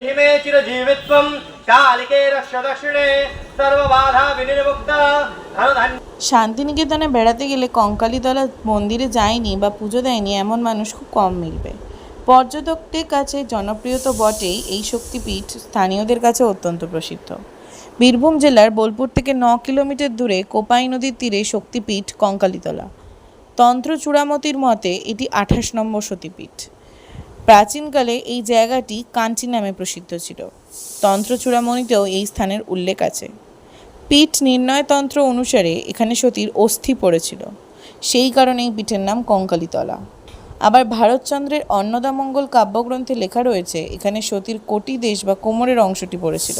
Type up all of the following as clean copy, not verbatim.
हिमे चिरजीवित्वं कालिके रक्षदक्षिणे सर्वबाधा विनिर्मुक्ता धनधान्य। শান্তিনিকেতনে বেড়াতে গেলে কঙ্কালীতলা মন্দিরে যায়নি বা পুজো দেয়নি এমন মানুষ খুব কম মিলবে। পর্যটকদের কাছে জনপ্রিয় তো বটেই, এই শক্তিপীঠ স্থানীয়দের কাছে অত্যন্ত প্রসিদ্ধ। বীরভূম জেলার বোলপুর থেকে 9 কিলোমিটার দূরে কোপাই নদীর তীরে শক্তিপীঠ কঙ্কালীতলা। তন্ত্র চূড়ামতির মতে এটি 28 নম্বর সতীপীঠ। প্রাচীনকালে এই জায়গাটি কাঞ্চি নামে প্রসিদ্ধ ছিল। তন্ত্র চূড়ামণিতেও এই স্থানের উল্লেখ আছে। পীঠ নির্ণয়তন্ত্র অনুসারে এখানে সতীর অস্থি পড়েছিল, সেই কারণেই পীঠের নাম কঙ্কালীতলা। আবার ভারতচন্দ্রের অন্নদামঙ্গল কাব্যগ্রন্থে লেখা রয়েছে এখানে সতীর কোটি দেশ বা কোমরের অংশটি পড়েছিল।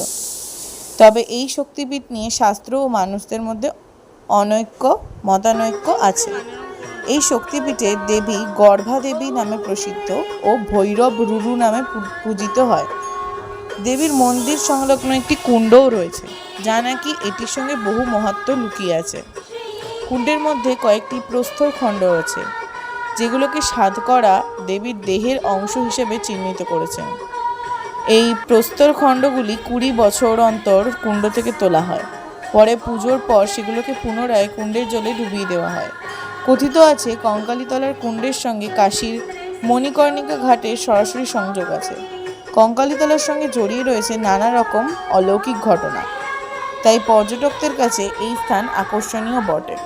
তবে এই শক্তিপীঠ নিয়ে শাস্ত্র ও মানুষদের মধ্যে মতানৈক্য আছে। এই শক্তিপীঠে দেবী গর্ভা দেবী নামে প্রসিদ্ধ ও ভৈরব রুরু নামে পূজিত হয়। দেবীর মন্দির সংলগ্ন একটি কুণ্ডও রয়েছে, যা নাকি এটির সঙ্গে বহু মাহাত্ম্য লুকিয়ে আছে। কুণ্ডের মধ্যে কয়েকটি প্রস্তর খণ্ড আছে, যেগুলোকে সাধকরা দেবীর দেহের অংশ হিসেবে চিহ্নিত করেছেন। এই প্রস্তর খণ্ডগুলি 20 বছর অন্তর কুণ্ড থেকে তোলা হয়। পরে পুজোর পর সেগুলোকে পুনরায় কুণ্ডের জলে ডুবিয়ে দেওয়া হয়। কথিত আছে কঙ্কালীতলার কুণ্ডের সঙ্গে কাশীর মণিকর্ণিকা ঘাটের সরাসরি সংযোগ আছে। কঙ্কালীতলার সঙ্গে জড়িয়ে রয়েছে নানা রকম অলৌকিক ঘটনা, তাই পর্যটকদের কাছে এই স্থান আকর্ষণীয় বটে।